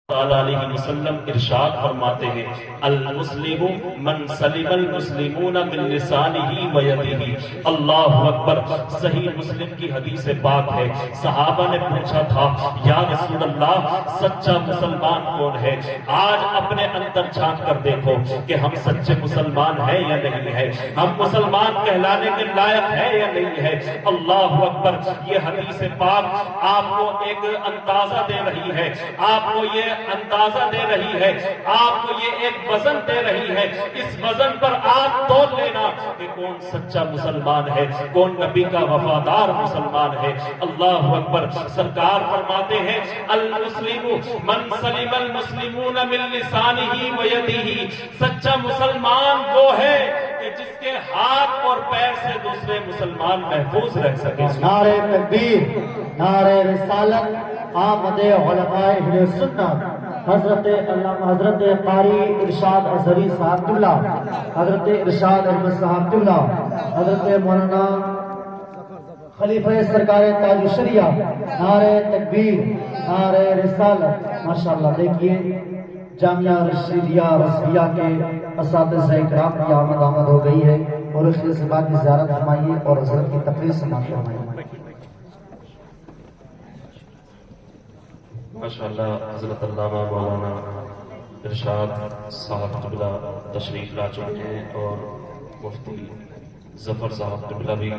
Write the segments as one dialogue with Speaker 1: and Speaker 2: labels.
Speaker 1: علیہ وسلم ارشاد فرماتے ہیں المسلم من سلم المسلمون من لسانہ و یدہ۔ اللہ اکبر۔ صحیح مسلم کی حدیث پاک ہے، صحابہ نے پوچھا تھا یا رسول اللہ سچا مسلمان کون ہے؟ آج اپنے اندر جھانک کر دیکھو کہ ہم سچے مسلمان ہیں یا نہیں ہے، ہم مسلمان کہلانے کے لائق ہے یا نہیں ہے۔ اللہ اکبر۔ یہ حدیث پاک آپ کو ایک اندازہ دے رہی ہے، آپ کو یہ اندازہ دے رہی ہے، آپ کو یہ ایک وزن دے رہی ہے۔ اس وزن پر آپ تول لینا کہ کون سچا مسلمان ہے، کون نبی کا وفادار مسلمان ہے۔ اللہ اکبر۔ سرکار فرماتے ہیں المسلم من سلم المسلمون من لسانہ و یدہ۔ سچا مسلمان وہ ہے کہ جس کے ہاتھ اور پیر سے دوسرے مسلمان محفوظ رہ سکے۔
Speaker 2: نعرہ تکبیر، نعرہ رسالت، آمد علماء اہل سنت، حضرت علامہ حضرت قاری ارشاد اظہری صاحب قبلہ، حضرت ارشاد احمد صاحب قبلہ، حضرت مولانا خلیفہ سرکار تاج الشریعہ، نعرہ تکبیر، نعرہ رسالت۔ ماشاءاللہ دیکھیے جامعہ رشیدیہ رسویہ کے اساتذہ کرام کی آمد ہو گئی ہے، اور اس سے بعد کی زیارت فرمائیے اور حضرت کی تقریر سماعت فرمائیے۔
Speaker 1: ماشاءاللہ حضرت علامہ مولانا ارشاد صاحب قبلہ تشریف لا چکے ہیں، اور مفتی ظفر صاحب قبلہ بھی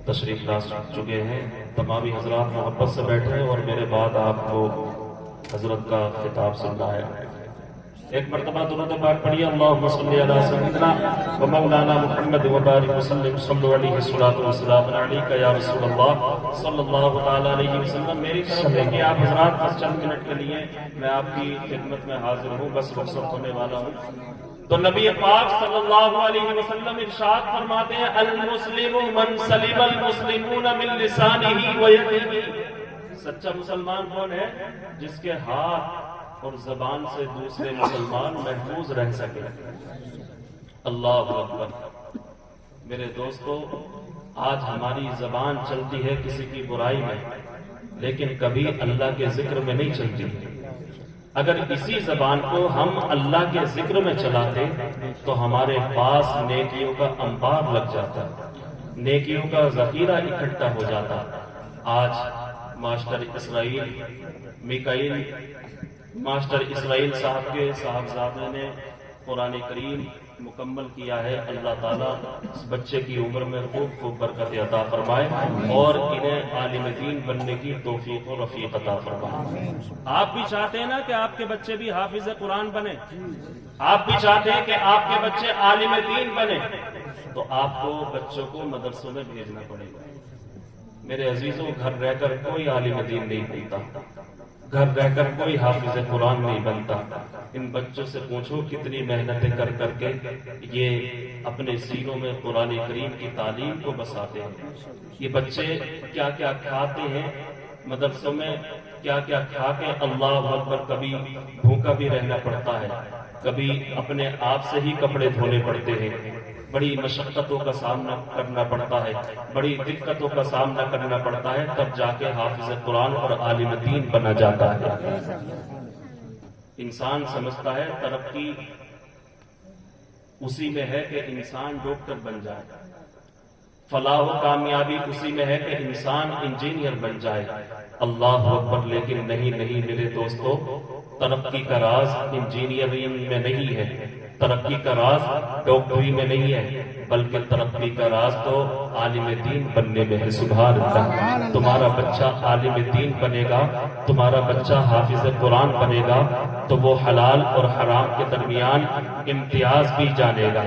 Speaker 1: تشریف لا چکے ہیں۔ تمامی حضرات محبت سے بیٹھے اور میرے بعد آپ کو حضرت کا خطاب سننا ہے۔ ایک مرتبہ درود پاک پڑھیے، اللہم صلی علی سیدنا و مولانا محمد و بارک وسلم، صلو علیہ الصلوۃ والسلام علیک یا رسول اللہ صلی اللہ تعالی علیہ وسلم۔ میری طرف دیکھیں آپ حضرات، بس چند منٹ کے لیے میں آپ کی خدمت میں حاضر ہوں، بس رخصت ہونے والا ہوں۔ تو نبی پاک صلی اللہ علیہ وسلم ارشاد فرماتے ہیں المسلم من سلم المسلمون من لسانہ و یدہ۔ سچا مسلمان کون ہے؟ جس کے ہاتھ اور زبان سے دوسرے مسلمان محفوظ رہ سکے۔ اللہ اکبر۔ میرے دوستو، آج ہماری زبان چلتی ہے کسی کی برائی میں، لیکن کبھی اللہ کے ذکر میں نہیں چلتی۔ اگر اسی زبان کو ہم اللہ کے ذکر میں چلاتے تو ہمارے پاس نیکیوں کا انبار لگ جاتا، نیکیوں کا ذخیرہ اکٹھا ہو جاتا۔ آج ماسٹر اسرائیل میکائیل ماسٹر اسرائیل صاحب کے صاحبزادے نے قرآن کریم مکمل کیا ہے۔ اللہ تعالیٰ اس بچے کی عمر میں خوب خوب برکت عطا فرمائے اور انہیں عالم دین بننے کی توفیق و رفیق عطا فرمائے۔ آپ بھی چاہتے ہیں نا کہ آپ کے بچے بھی حافظ قرآن بنے، آپ بھی چاہتے ہیں کہ آپ کے بچے عالم دین بنے، تو آپ کو بچوں کو مدرسوں میں بھیجنا پڑے گا۔ میرے عزیزوں، گھر رہ کر کوئی عالم دین نہیں بنتا، گھر رہ کر کوئی حافظ قرآن نہیں بنتا۔ ان بچوں سے پوچھو کتنی محنتیں کر کر کے یہ اپنے سینوں میں قرآن کریم کی تعلیم کو بساتے ہیں۔ یہ بچے کیا کیا کھاتے ہیں مدرسوں میں، کیا کیا کھا کے اللہ اکبر، کبھی بھوکا بھی رہنا پڑتا ہے، کبھی اپنے آپ سے ہی کپڑے دھونے پڑتے ہیں، بڑی مشقتوں کا سامنا کرنا پڑتا ہے، بڑی دقتوں کا سامنا کرنا پڑتا ہے، تب جا کے حافظ قرآن اور عالم دین بنا جاتا ہے۔ انسان سمجھتا ہے ترقی اسی میں ہے کہ انسان ڈاکٹر بن جائے، فلاح و کامیابی اسی میں ہے کہ انسان انجینئر بن جائے۔ اللہ اکبر۔ لیکن نہیں میرے دوستو، ترقی کا راز انجینئرنگ میں نہیں ہے، ترقی کا راز ڈاکٹری میں نہیں ہے، بلکہ ترقی کا راز تو عالم دین بننے میں ہے۔ سبحان اللہ۔ تمہارا بچہ عالم دین بنے گا، تمہارا بچہ حافظ قرآن بنے گا، تو وہ حلال اور حرام کے درمیان امتیاز بھی جانے گا،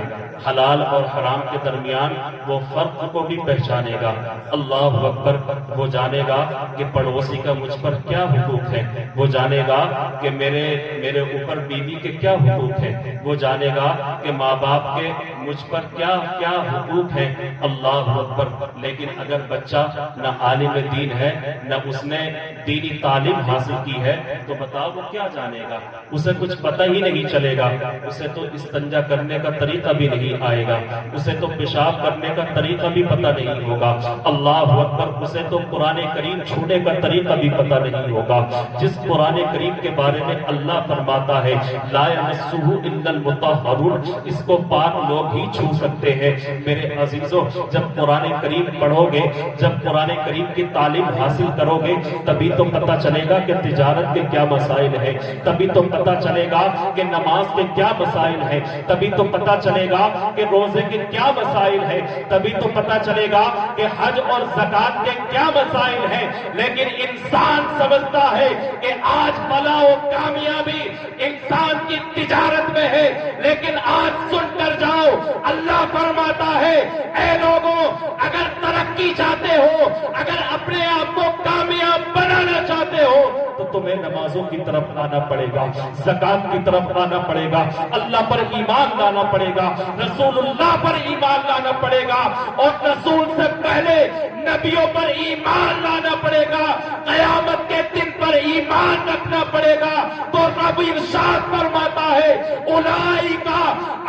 Speaker 1: حلال اور حرام کے درمیان وہ فرق کو بھی پہچانے گا۔ اللہ اکبر۔ وہ جانے گا کہ پڑوسی کا مجھ پر کیا حقوق ہے، وہ جانے گا کہ میرے اوپر بیوی کے کیا حقوق ہیں، وہ جانے گا کہ ماں باپ کے مجھ پر کیا کیا حقوق ہیں۔ اللہ اکبر۔ لیکن اگر بچہ نہ عالم دین ہے، نہ اس نے دینی تعلیم حاصل کی ہے، تو بتاؤ وہ کیا جانے گا؟ اسے کچھ پتہ ہی نہیں چلے گا، اسے تو استنجا کرنے کا طریقہ بھی نہیں نہیں آئے گا، اسے تو پیشاب کرنے کا طریقہ بھی پتہ نہیں ہوگا، اللہ اکبر، اسے تو قرآن کریم چھونے کا طریقہ بھی پتہ نہیں ہوگا، جس قرآن کریم کے بارے میں اللہ فرماتا ہے لا یمسہ الا المطہرون، اس کو پاک لوگ ہی چھو سکتے ہیں۔ میرے عزیزوں، جب قرآن کریم پڑھو گے، جب قرآن کریم کی تعلیم حاصل کرو گے، تبھی تو پتہ چلے گا کہ تجارت کے کیا مسائل ہیں، تبھی تو پتہ چلے گا کہ نماز کے کیا مسائل ہیں، تبھی تو پتہ چلے گا کہ روزے کے کیا مسائل ہیں، تبھی تو پتہ چلے گا کہ حج اور زکوٰۃ کے کیا مسائل ہیں۔ لیکن انسان سمجھتا ہے کہ آج فلاح و کامیابی انسان کی تجارت میں ہے، لیکن آج سن کر جاؤ، اللہ فرماتا ہے اے لوگوں، اگر ترقی چاہتے ہو، اگر اپنے آپ کو کامیاب بنانا چاہتے ہو تو تمہیں نمازوں کی طرف آنا پڑے گا، زکوٰۃ کی طرف آنا پڑے گا، اللہ پر ایمان لانا پڑے گا، رسول اللہ پر ایمان لانا پڑے گا، اور رسول سے پہلے نبیوں پر ایمان لانا پڑے گا، قیامت کے دن پر ایمان رکھنا پڑے گا۔ تو رب ارشاد فرماتا ہے اولئک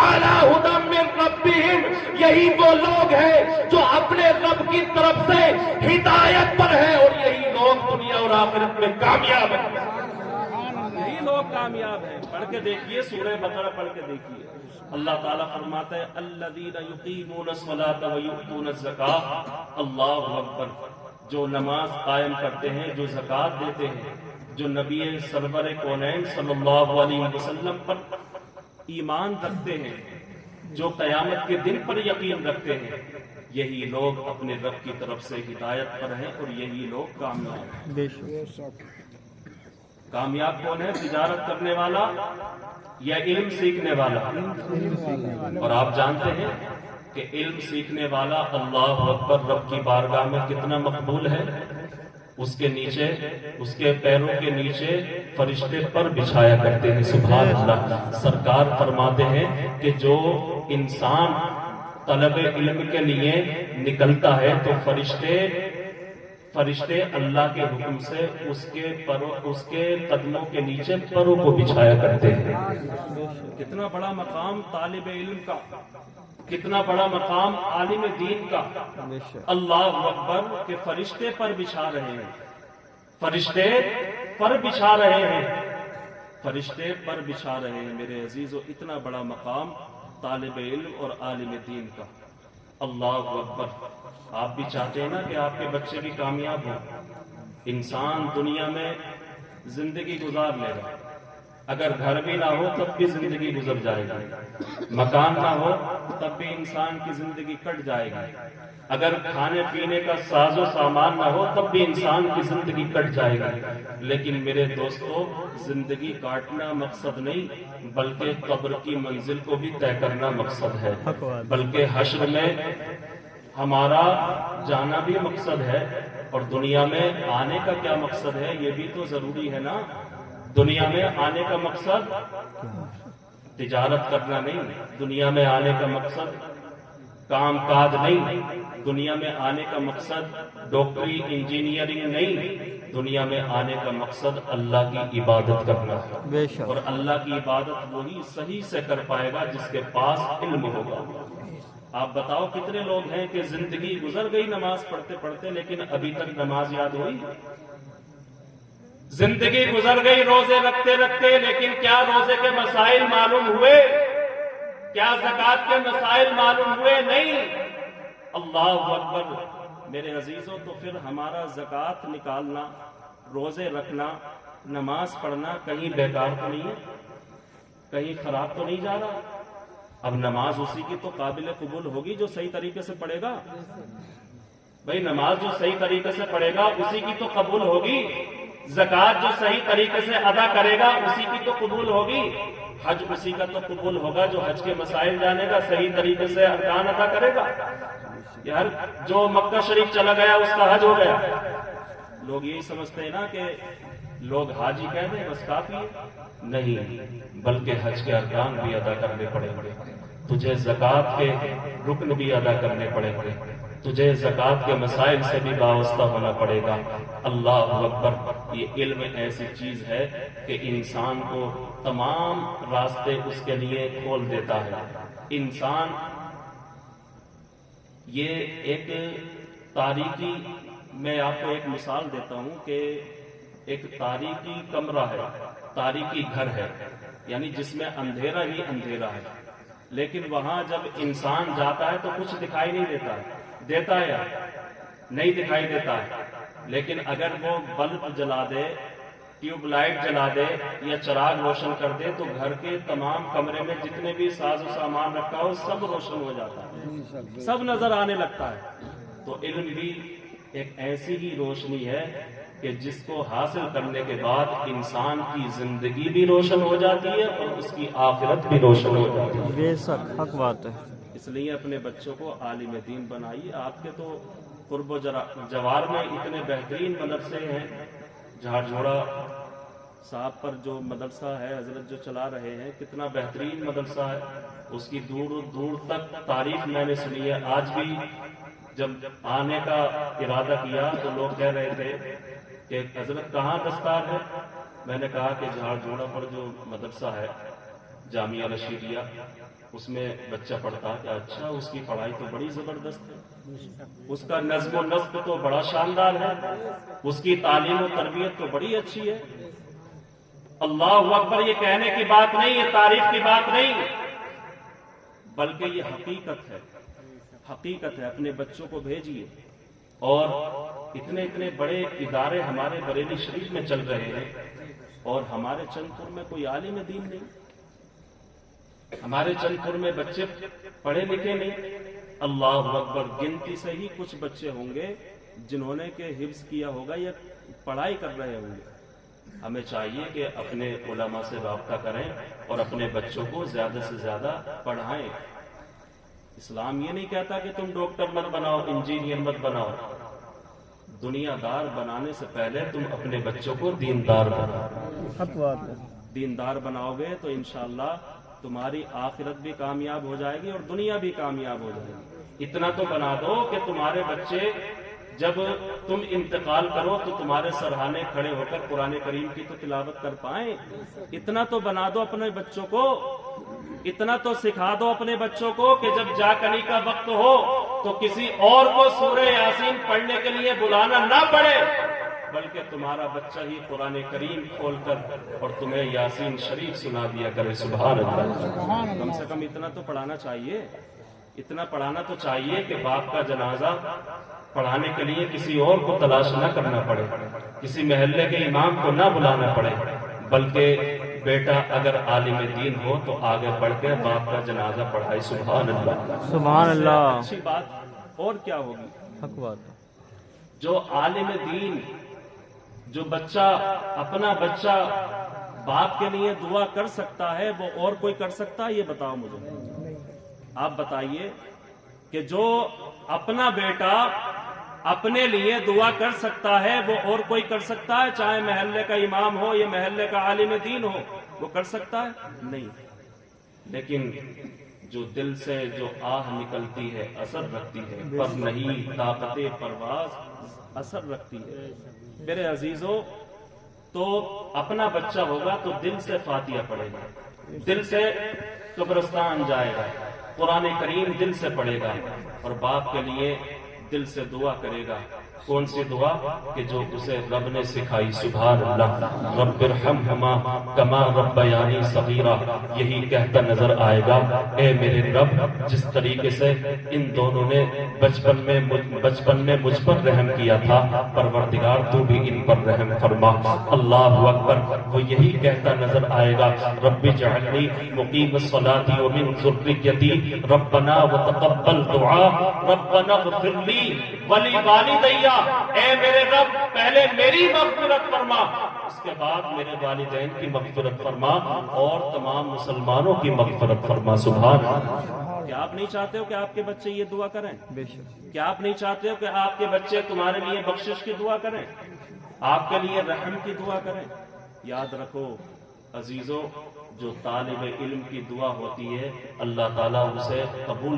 Speaker 1: علی ھدی من ربہم، یہی وہ لوگ ہیں جو اپنے رب کی طرف سے ہدایت پر ہیں، اور یہی لوگ دنیا اور آخرت میں کامیاب ہیں،
Speaker 3: یہی لوگ کامیاب ہیں۔ پڑھ کے دیکھیے سورہ بقرہ، پڑھ کے دیکھیے، اللہ تعالیٰ فرماتا ہے الذین یقیمون الصلاۃ ویؤتون الزکاۃ، اللہ اکبر، جو نماز قائم کرتے ہیں، جو زکوٰۃ دیتے ہیں، جو نبی سرور کونین صلی اللہ علیہ وسلم پر ایمان رکھتے ہیں، جو قیامت کے دن پر یقین رکھتے ہیں، یہی لوگ اپنے رب کی طرف سے ہدایت پر ہیں، اور یہی لوگ کامیاب ہیں۔ کامیاب کون ہے؟ تجارت کرنے والا یا علم سیکھنے والا؟ اور آپ جانتے ہیں کہ علم سیکھنے والا اللہ اکبر رب کی بارگاہ میں کتنا مقبول ہے، اس کے نیچے، اس کے پیروں کے نیچے فرشتے پر بچھایا کرتے ہیں، سبحان اللہ۔ سرکار فرماتے ہیں کہ جو انسان طلب علم کے لیے نکلتا ہے تو فرشتے اللہ کے حکم سے اس کے قدموں کے نیچے پروں کو بچھایا کرتے ہیں۔ کتنا بڑا مقام طالب علم کا، کتنا بڑا مقام عالم دین کا، اللہ اکبر، کہ فرشتے پر بچھا رہے ہیں، فرشتے پر بچھا رہے ہیں، فرشتے پر بچھا رہے ہیں۔ میرے عزیزو، اتنا بڑا مقام طالب علم اور عالم دین کا، اللہ اکبر۔ آپ بھی چاہتے ہیں نا کہ آپ کے بچے بھی کامیاب ہوں؟ انسان دنیا میں زندگی گزار لے گا، اگر گھر بھی نہ ہو تب بھی زندگی گزر جائے گی، مکان نہ ہو تب بھی انسان کی زندگی کٹ جائے گی، اگر کھانے پینے کا ساز و سامان نہ ہو تب بھی انسان کی زندگی کٹ جائے گی۔ لیکن میرے دوستو، زندگی کاٹنا مقصد نہیں، بلکہ قبر کی منزل کو بھی طے کرنا مقصد ہے، بلکہ حشر میں ہمارا جانا بھی مقصد ہے، اور دنیا میں آنے کا کیا مقصد ہے یہ بھی تو ضروری ہے نا۔ دنیا میں آنے کا مقصد تجارت کرنا نہیں، دنیا میں آنے کا مقصد کام کاج نہیں، دنیا میں آنے کا مقصد ڈاکٹری انجینئرنگ نہیں، دنیا میں آنے کا مقصد اللہ کی عبادت کرنا ہے، اور اللہ کی عبادت وہی صحیح سے کر پائے گا جس کے پاس علم ہوگا۔ آپ بتاؤ کتنے لوگ ہیں کہ زندگی گزر گئی نماز پڑھتے پڑھتے، لیکن ابھی تک نماز یاد ہوئی؟ زندگی گزر گئی روزے رکھتے رکھتے، لیکن کیا روزے کے مسائل معلوم ہوئے؟ کیا زکوٰۃ کے مسائل معلوم ہوئے؟ نہیں۔ اللہ اکبر۔ میرے عزیزوں، تو پھر ہمارا زکوٰۃ نکالنا، روزے رکھنا، نماز پڑھنا کہیں بیکار تو نہیں ہے؟ کہیں خراب تو نہیں جا رہا؟ اب نماز اسی کی تو قابل قبول ہوگی جو صحیح طریقے سے پڑھے گا۔ بھئی نماز جو صحیح طریقے سے پڑھے گا اسی کی تو قبول ہوگی، زکوٰۃ جو صحیح طریقے سے ادا کرے گا اسی کی تو قبول ہوگی، حج اسی کا تو قبول ہوگا جو حج کے مسائل جانے گا، صحیح طریقے سے ارکان ادا کرے گا۔ یار جو مکہ شریف چلا گیا اس کا حج ہو گیا۔ لوگ یہی سمجھتے ہیں نا کہ لوگ حاجی کہہ دیں بس کافی ہے، نہیں، بلکہ حج کے ارکان بھی ادا کرنے پڑیں گے، تجھے زکوٰۃ کے رکن بھی ادا کرنے پڑیں گے، تجھے زکوٰۃ کے مسائل سے بھی وابستہ ہونا پڑے گا۔ اللہ اکبر، یہ علم ایسی چیز ہے کہ انسان کو تمام راستے اس کے لیے کھول دیتا ہے۔ انسان یہ ایک تاریکی، میں آپ کو ایک مثال دیتا ہوں کہ ایک تاریکی کمرہ ہے، تاریکی گھر ہے، یعنی جس میں اندھیرا ہی اندھیرا ہے، لیکن وہاں جب انسان جاتا ہے تو کچھ دکھائی نہیں دیتا ہے یا نہیں دکھائی دیتا ہے، لیکن اگر وہ بلب جلا دے، ٹیوب لائٹ جلا دے یا چراغ روشن کر دے تو گھر کے تمام کمرے میں جتنے بھی ساز و سامان رکھا ہو سب روشن ہو جاتا ہے، سب نظر آنے لگتا ہے۔ تو علم بھی ایک ایسی ہی روشنی ہے کہ جس کو حاصل کرنے کے بعد انسان کی زندگی بھی روشن ہو جاتی ہے اور اس کی آخرت بھی روشن ہو جاتی ہے۔
Speaker 4: بے شک حق بات ہے۔
Speaker 3: اس لیے اپنے بچوں کو عالم دین بنائیے۔ آپ کے تو قرب و جوار میں اتنے بہترین مدرسے ہیں، جھاڑ جھوڑا صاحب پر جو مدرسہ ہے حضرت جو چلا رہے ہیں، کتنا بہترین مدرسہ ہے، اس کی دور دور تک تعریف میں نے سنی ہے۔ آج بھی جب آنے کا ارادہ کیا تو لوگ کہہ رہے تھے کہ حضرت کہاں دستار ہے؟ میں نے کہا کہ جھاڑ جھوڑا پر جو مدرسہ ہے جامعہ رشیدیہ، اس میں بچہ پڑھتا ہے۔ اچھا، اس کی پڑھائی تو بڑی زبردست ہے، اس کا نظم و نسق تو بڑا شاندار ہے، اس کی تعلیم و تربیت تو بڑی اچھی ہے۔ اللہ اکبر، یہ کہنے کی بات نہیں، یہ تعریف کی بات نہیں، بلکہ یہ حقیقت ہے، حقیقت ہے۔ اپنے بچوں کو بھیجیے۔ اور اتنے اتنے بڑے ادارے ہمارے بریلی شریف میں چل رہے ہیں اور ہمارے چند پور میں کوئی عالم دین نہیں، ہمارے چند پور میں بچے پڑھے لکھے نہیں۔ اللہ اکبر، گنتی سے ہی کچھ بچے ہوں گے جنہوں نے کہ حفظ کیا ہوگا یا پڑھائی کر رہے ہوں گے۔ ہمیں چاہیے کہ اپنے علماء سے رابطہ کریں اور اپنے بچوں کو زیادہ سے زیادہ پڑھائیں۔ اسلام یہ نہیں کہتا کہ تم ڈاکٹر مت بناؤ، انجینئر مت بناؤ۔ دنیا دار بنانے سے پہلے تم اپنے بچوں کو دیندار بناؤ۔
Speaker 4: حق بات ہے۔
Speaker 3: دیندار بناؤ گے تو انشاءاللہ تمہاری آخرت بھی کامیاب ہو جائے گی اور دنیا بھی کامیاب ہو جائے گی۔ اتنا تو بنا دو کہ تمہارے بچے جب تم انتقال کرو تو تمہارے سرہانے کھڑے ہو کر قرآن کریم کی تو تلاوت کر پائیں۔ اتنا تو بنا دو اپنے بچوں کو، اتنا تو سکھا دو اپنے بچوں کو کہ جب جا کنی کا وقت ہو تو کسی اور کو سورہ یاسین پڑھنے کے لیے بلانا نہ پڑے، بلکہ تمہارا بچہ ہی قرآن کریم کھول کر اور تمہیں یاسین شریف سنا دیا کرے۔ سبحان اللہ۔ کم سے کم اتنا تو پڑھانا چاہیے، اتنا پڑھانا تو چاہیے کہ باپ کا جنازہ پڑھانے کے لیے کسی اور کو تلاش نہ کرنا پڑے، کسی محلے کے امام کو نہ بلانا پڑے، بلکہ بیٹا اگر عالم دین ہو تو آگے بڑھ کے باپ کا جنازہ پڑھائے۔ سبحان اللہ،
Speaker 4: سبحان اللہ۔
Speaker 3: اچھی بات اور کیا ہوگی؟
Speaker 4: حق بات ہے۔
Speaker 3: جو عالم دین، جو بچہ اپنا بچہ باپ کے لیے دعا کر سکتا ہے وہ اور کوئی کر سکتا ہے؟ یہ بتاؤ مجھے، آپ بتائیے کہ جو اپنا بیٹا اپنے لیے دعا کر سکتا ہے وہ اور کوئی کر سکتا ہے؟ چاہے محلے کا امام ہو یا محلے کا عالم دین ہو، وہ کر سکتا ہے؟ نہیں۔ لیکن جو دل سے جو آہ نکلتی ہے اثر رکھتی ہے، پر نہیں طاقت پرواز اثر رکھتی ہے۔ میرے عزیزو، تو اپنا بچہ ہوگا تو دل سے فاتحہ پڑھے گا، دل سے قبرستان جائے گا، قرآن کریم دل سے پڑھے گا اور باپ کے لیے دل سے دعا کرے گا۔ کون سی دعا؟ کہ جو اسے رب نے سکھائی۔ سبحان اللہ، رب ارحمہما کما ربیانی صغیرا، یہی کہتا نظر آئے گا، اے میرے رب، جس طریقے سے ان دونوں نے بچپن میں مجھ پر رحم کیا تھا، پروردگار تو بھی ان پر رحم فرما۔ اللہ اکبر، وہ یہی کہتا نظر آئے گا، رب اجعلنی مقیم الصلاۃ ومن ذریتی ربنا وتقبل دعا ربنا اغفر لی ولی والدی، اے میرے رب پہلے میری مغفرت فرما، اس کے بعد میرے والدین کی مغفرت فرما اور تمام مسلمانوں کی مغفرت فرما۔ سبحان اللہ۔ کیا آپ نہیں چاہتے ہو کہ آپ کے بچے یہ دعا کریں؟
Speaker 4: بے شک۔
Speaker 3: کیا آپ نہیں چاہتے ہو کہ آپ کے بچے تمہارے لیے بخشش کی دعا کریں، آپ کے لیے رحم کی دعا کریں؟ یاد رکھو عزیزو، جو طالب علم کی دعا ہوتی ہے اللہ تعالیٰ اسے قبول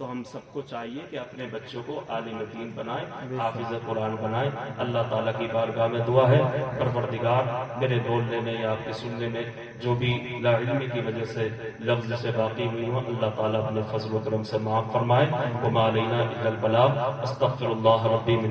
Speaker 3: تو ہم سب کو چاہیے کہ اپنے بچوں کو عالم دین بنائیں، حافظ قرآن بنائیں۔ اللہ تعالیٰ کی بارگاہ میں دعا ہے، پروردگار میرے بولنے میں یا آپ کے سننے میں جو بھی لا علمی کی وجہ سے لفظ سے باقی ہوئی ہوں، اللہ تعالیٰ اپنے فضل و کرم سے معاف فرمائے۔ وما علینا الا البلاغ۔ استغفر اللہ ربی من